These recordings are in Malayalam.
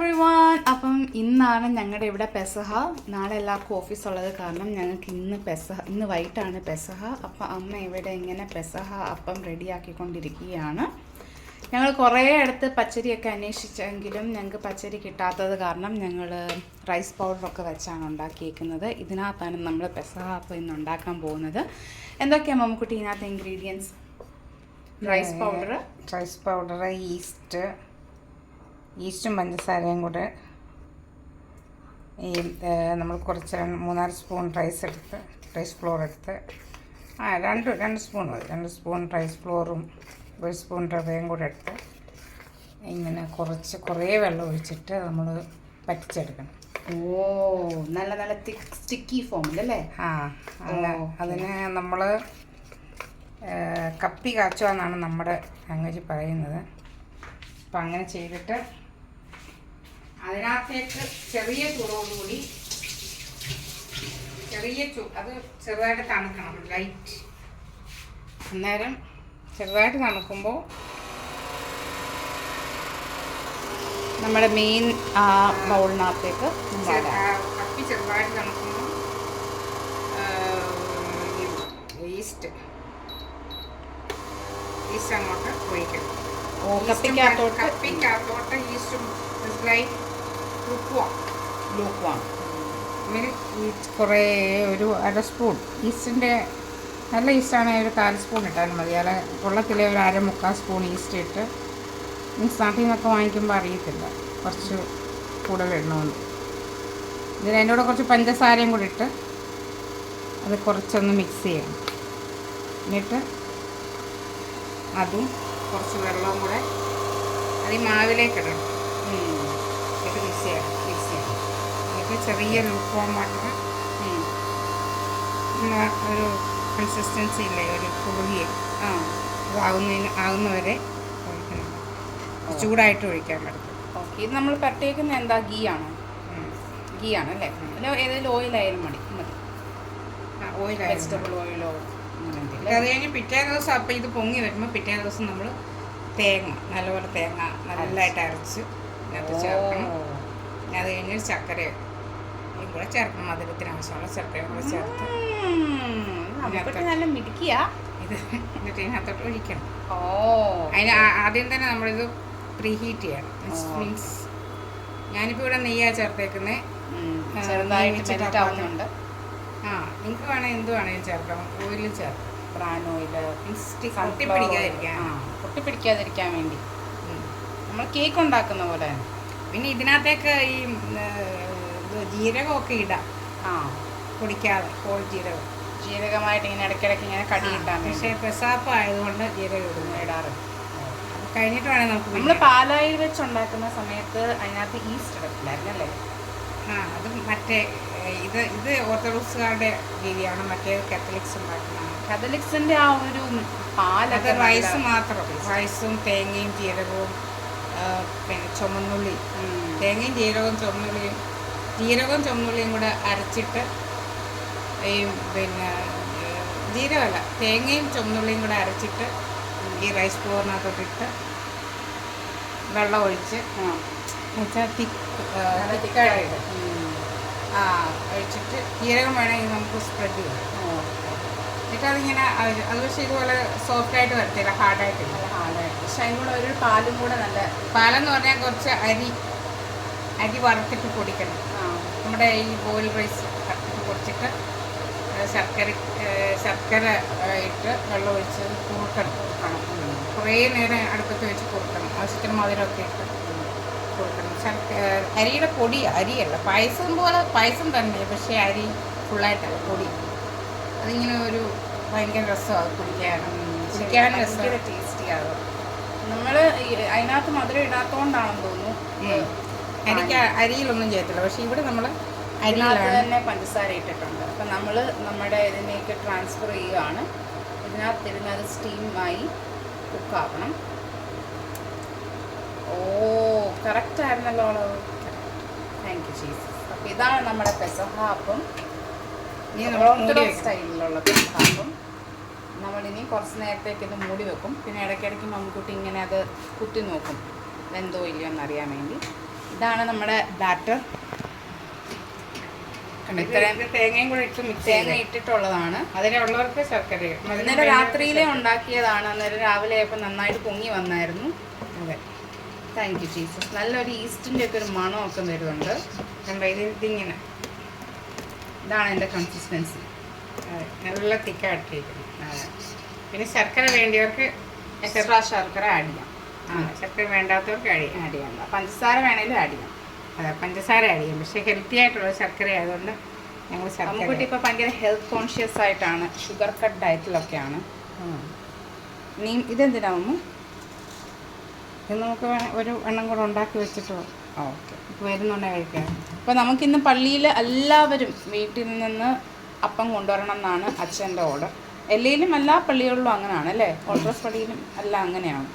എവ്രിവൺ. അപ്പം ഇന്നാണ് ഞങ്ങളുടെ ഇവിടെ പെസഹ. നാളെ എല്ലാവർക്കും ഓഫീസുള്ളത് കാരണം ഞങ്ങൾക്ക് ഇന്ന് വൈകിട്ടാണ് പെസഹ. അപ്പം അമ്മ ഇവിടെ ഇങ്ങനെ പെസഹ അപ്പം റെഡിയാക്കിക്കൊണ്ടിരിക്കുകയാണ്. ഞങ്ങൾ കുറേ അടുത്ത് പച്ചരിയൊക്കെ അന്വേഷിച്ചെങ്കിലും ഞങ്ങൾക്ക് പച്ചരി കിട്ടാത്തത് കാരണം ഞങ്ങൾ റൈസ് പൗഡറൊക്കെ വെച്ചാണ് ഉണ്ടാക്കിയേക്കുന്നത്. ഇതിനകത്താണ് നമ്മൾ പെസഹ അപ്പം ഇന്ന് ഉണ്ടാക്കാൻ പോകുന്നത്. എന്തൊക്കെയാണ് മമ്മക്കുട്ടി ഇതിനകത്ത് ഇൻഗ്രീഡിയൻസ്? റൈസ് പൗഡർ, ഈസ്റ്റും പഞ്ചസാരയും കൂടെ നമ്മൾ കുറച്ച് 3-4 സ്പൂൺ റൈസ് ഫ്ലോർ എടുത്ത് രണ്ട് സ്പൂൺ മതി. 2 സ്പൂൺ റൈസ് ഫ്ലോറും 1 സ്പൂൺ റവയും കൂടെ എടുത്ത് ഇങ്ങനെ കുറേ വെള്ളം ഒഴിച്ചിട്ട് നമ്മൾ പറ്റിച്ചെടുക്കണം. നല്ല സ്റ്റിക്കി ഫോമിലല്ലേ? അതിന് നമ്മൾ കപ്പി കാച്ചുക എന്നാണ് നമ്മുടെ ലാംഗ്വേജ് പറയുന്നത്. അപ്പം അങ്ങനെ ചെയ്തിട്ട് അതിനകത്തേക്ക് ചെറിയ ചൂടോടുകൂടി അത് ചെറുതായിട്ട് തണുക്കണം, ലൈറ്റ്. അന്നേരം ചെറുതായിട്ട് തണുക്കുമ്പോൾ നമ്മുടെ മെയിൻ ബൗളിനകത്തേക്ക് കപ്പി ചെറുതായിട്ട് തണുക്കുമ്പോൾ ഈസ്റ്റ് അങ്ങോട്ട് ഒഴിക്കണം. കപ്പിക്കകത്തോട്ട് ഈസ്റ്റും കുറേ ഒരു 1/2 സ്പൂൺ ഈസ്റ്റിൻ്റെ നല്ല ഈസ്റ്റാണെങ്കിൽ ഒരു 1/4 സ്പൂൺ ഇട്ടാലും മതി. അല്ല കൊള്ളത്തിലെ ഒരു 1/4-3/4 സ്പൂൺ ഈസ്റ്റ് ഇട്ട് നാട്ടിൽ നിന്നൊക്കെ വാങ്ങിക്കുമ്പോൾ അറിയത്തില്ല കുറച്ച് കൂടുതൽ ഇടണമെന്ന്. ഇതിന് അതിൻ്റെ കൂടെ കുറച്ച് പഞ്ചസാരയും കൂടി ഇട്ട് അത് കുറച്ചൊന്ന് മിക്സ് ചെയ്യണം. എന്നിട്ട് അതും കുറച്ച് വെള്ളവും കൂടെ അത് ഈ മാവിലേക്ക് ഇടണം. ഇത് മിക്സ് ചെയ്യണം. എന്നിട്ട് ചെറിയ ലൂക്കോം വാട്ടർ ഒരു കൺസിസ്റ്റൻസി ഇല്ലേ, ഒരു കുറുകിയ ആകുന്നവരെ ഒഴിക്കണം. ചൂടായിട്ട് ഒഴിക്കാൻ പറ്റും. ഓക്കെ. ഇത് നമ്മൾ പരട്ടിയേക്കുന്ന എന്താ? ഗീ ആണോ? ഗീ ആണല്ലേ? അല്ല ഏതെങ്കിലും ഓയിലായാലും മതി. ഓയിൽ, വെജിറ്റബിൾ ഓയിലോ അത് കഴിഞ്ഞ് പിറ്റേ ദിവസം അപ്പം ഇത് പൊങ്ങി വരുമ്പോൾ പിറ്റേ ദിവസം നമ്മൾ നല്ലപോലെ തേങ്ങ നല്ലതായിട്ട് അരച്ച് അതിനകത്ത് ചേർക്കണം. അത് കഴിഞ്ഞ് ചക്കരയും കൂടെ ചേർക്കണം. മധുരത്തിന് ആവശ്യമുള്ള ചക്കരയും കൂടെ ചേർത്ത് നല്ല മിടുക്കിയാ ഇത്. എന്നിട്ട് ഇതിനകത്തോട്ട് ഒഴിക്കണം. അതിന് ആദ്യം തന്നെ നമ്മളിത് പ്രീ ഹീറ്റ് ചെയ്യണം. മീൻസ് ഞാനിപ്പോൾ ഇവിടെ നെയ്യാണ് ചേർത്തേക്കുന്നത്. ചെറുതായിട്ട് നിങ്ങൾക്ക് വേണമെങ്കിൽ എന്ത് വേണമെങ്കിലും ചേർക്കാം. ഓയിലും ചേർക്കാം. ബ്രാൻ ഓയിൽ പൊട്ടിപ്പിടിക്കാതിരിക്കാൻ വേണ്ടി നമ്മൾ കേക്ക് ഉണ്ടാക്കുന്ന പോലെ. പിന്നെ ഇതിനകത്തേക്ക് ഈ ജീരകമൊക്കെ ഇടാം. പൊടിക്കാതെ ജീരകമായിട്ട് ഇങ്ങനെ ഇടയ്ക്കിടയ്ക്ക് ഇങ്ങനെ കടി ഇട്ടാൽ. പക്ഷേ പെസാപ്പ് ആയതുകൊണ്ട് ജീരകം ഇടാറ്. അത് കഴിഞ്ഞിട്ട് വേണേൽ നമ്മൾ പാലായിൽ വെച്ച് ഉണ്ടാക്കുന്ന സമയത്ത് അതിനകത്ത് ഈസ്റ്റ് ഇടത്തില്ലായിരുന്നല്ലേ? അത് മറ്റേ ഇത് ഓർത്തഡോക്സുകാരുടെ രീതിയാണ്. മറ്റേ കാത്തലിക്സ് ഉണ്ടാക്കുന്നതാണ്. കാത്തലിക്സിന്റെ ആ ഒരു പാലൊക്കെ റൈസ് മാത്രം, റൈസും തേങ്ങയും ജീരകവും പിന്നെ ചുമന്നുള്ളി, തേങ്ങയും ജീരകവും ചുമന്നുള്ളിയും കൂടെ അരച്ചിട്ട് പിന്നെ ജീരകമല്ല, തേങ്ങയും ചുമന്നുള്ളിയും കൂടെ അരച്ചിട്ട് ഈ റൈസ് ഫ്ലോറിനകത്തോട്ടിട്ട് വെള്ളം ഒഴിച്ച് എന്നുവെച്ചാൽ തിക്കായിട്ട് ഒഴിച്ചിട്ട് ജീരകം വേണമെങ്കിൽ നമുക്ക് സ്പ്രെഡ് ചെയ്യാം. എന്നിട്ട് അതിങ്ങനെ അത് പക്ഷേ ഇതുപോലെ സോഫ്റ്റായിട്ട് വരത്തില്ല, ഹാർഡായിട്ട്. പക്ഷെ അതിന് കൂടെ ഒരു പാലും കൂടെ നല്ല പാലെന്ന് പറഞ്ഞാൽ കുറച്ച് അരി വറുത്തിട്ട് പൊടിക്കണം. നമ്മുടെ ഈ ബോയിൽ റൈസ് വറുത്തിട്ട് പൊടിച്ചിട്ട് ശർക്കര ഇട്ട് വെള്ളം ഒഴിച്ച് കുറുക്കണം. കുറേ നേരം അടുപ്പത്ത് വെച്ച് കുറുക്കണം. ആവശ്യത്തിന് മധുരമൊക്കെ ഇട്ട് കൊടുക്കണം. അരിയുടെ പൊടി, അരിയല്ല, പായസം തന്നെ, പക്ഷേ അരി ഫുള്ളായിട്ടല്ല, പൊടി. അതിങ്ങനെ ഒരു ഭയങ്കര രസമാണ് കുടിക്കാനും രസം, ടേസ്റ്റിയാകും. നമ്മൾ അതിനകത്ത് മധുരം ഇടാത്തതുകൊണ്ടാണെന്ന് തോന്നുന്നു. എനിക്ക് അരിയിലൊന്നും ചെയ്യത്തില്ല. പക്ഷേ ഇവിടെ നമ്മൾ അരിയിനകത്ത് തന്നെ പഞ്ചസാര ഇട്ടിട്ടുണ്ട്. അപ്പം നമ്മൾ നമ്മുടെ ഇതിലേക്ക് ട്രാൻസ്ഫർ ചെയ്യുകയാണ്. ഇതിനകത്തിരുന്ന് അത് സ്റ്റീമായി കുക്കാക്കണം. കറക്റ്റ് ആയിരുന്നല്ലോ അളവ്. Thank you Jesus. അപ്പം ഇതാണ് നമ്മുടെ പെസഹ അപ്പം, ഓർത്തഡോക്സ് സ്റ്റൈലിലുള്ള പെസഹ അപ്പം. നമ്മളിനി കുറച്ച് നേരത്തേക്ക് ഇത് മൂടി വെക്കും. പിന്നെ ഇടയ്ക്കിടയ്ക്ക് മമ്മൂട്ടി ഇങ്ങനെ അത് കുത്തി നോക്കും വെന്തോ ഇല്ലയോ എന്നറിയാൻ വേണ്ടി. ഇതാണ് നമ്മുടെ ബാറ്റർ. ഇത്രയും തേങ്ങയും കൂടെ ഇട്ട് മിക്സ് തേങ്ങ ഇട്ടിട്ടുള്ളതാണ്. അതിനുള്ളവർക്ക് ശർക്കര ഇന്നലെ രാത്രിയിലെ ഉണ്ടാക്കിയതാണ്. അന്നേരം രാവിലെ ആയപ്പോൾ നന്നായിട്ട് പൊങ്ങി വന്നായിരുന്നു. അതെ. Thank you Jesus. നല്ലൊരു ഈസ്റ്റിൻ്റെ ഒക്കെ ഒരു മണമൊക്കെ വരുന്നുണ്ട്. കണ്ടോ ഇതിങ്ങനെ ഇതാണ് എൻ്റെ കൺസിസ്റ്റൻസി. നല്ല തിക്കായിട്ടിരിക്കുന്നു. പിന്നെ ശർക്കര വേണ്ടിയവർക്ക് എക്സ്ട്രാ ശർക്കര ആഡ് ചെയ്യാം. ശർക്കര വേണ്ടാത്തവർക്ക് ആഡ് ചെയ്യണ്ട. പഞ്ചസാര വേണമെങ്കിലും ആഡ് ചെയ്യാം. അതെ, പഞ്ചസാര ആഡ് ചെയ്യും. പക്ഷേ ഹെൽത്തി ആയിട്ടുള്ള ശർക്കര ആയതുകൊണ്ട് ഞങ്ങൾ നമുക്കിട്ട് ഇപ്പോൾ ഭയങ്കര ഹെൽത്ത് കോൺഷ്യസ് ആയിട്ടാണ്. ഷുഗർ കട്ട് ഡയറ്റിലൊക്കെയാണ്. ഇനിയും ഇതെന്തിനാവുന്നു? ഇത് നമുക്ക് ഒരു എണ്ണം കൂടെ ഉണ്ടാക്കി വെച്ചിട്ടോ. ഓക്കെ, ഇപ്പോൾ വരുന്നുണ്ട് കഴിക്കാൻ. അപ്പോൾ നമുക്കിന്ന് പള്ളിയിൽ എല്ലാവരും വീട്ടിൽ നിന്ന് അപ്പം കൊണ്ടുവരണം എന്നാണ് അച്ഛൻ്റെ ഓർഡർ. എല്ലയിലും എല്ലാ പള്ളികളിലും അങ്ങനെയാണ് അല്ലേ? ഓർത്തഡോക്സ് പള്ളിയിലും എല്ലാം അങ്ങനെയാണ്.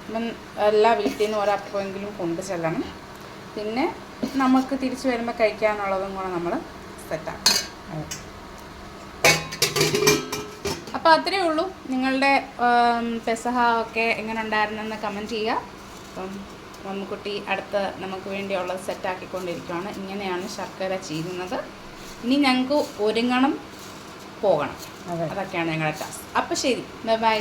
അപ്പം എല്ലാ വീട്ടിൽ നിന്നും ഒരപ്പമെങ്കിലും കൊണ്ടു ചെല്ലണം. പിന്നെ നമുക്ക് തിരിച്ചു വരുമ്പോൾ കഴിക്കാനുള്ളതും കൂടെ നമ്മൾ സെറ്റാക്കും. അപ്പോൾ അത്രയേ ഉള്ളൂ. നിങ്ങളുടെ പെസഹ ഒക്കെ എങ്ങനെ ഉണ്ടായിരുന്നെന്ന് കമൻറ്റ് ചെയ്യുക. അപ്പം മമ്മുക്കുട്ടി അടുത്ത് നമുക്ക് വേണ്ടിയുള്ളത് സെറ്റാക്കിക്കൊണ്ടിരിക്കുകയാണ്. ഇങ്ങനെയാണ് ശർക്കര ചീരുന്നത്. ഇനി ഞങ്ങൾക്ക് ഒരുങ്ങണം, പോകണം. അതൊക്കെയാണ് ഞങ്ങളുടെ ടാസ്ക്. അപ്പോൾ ശരി, ബൈ.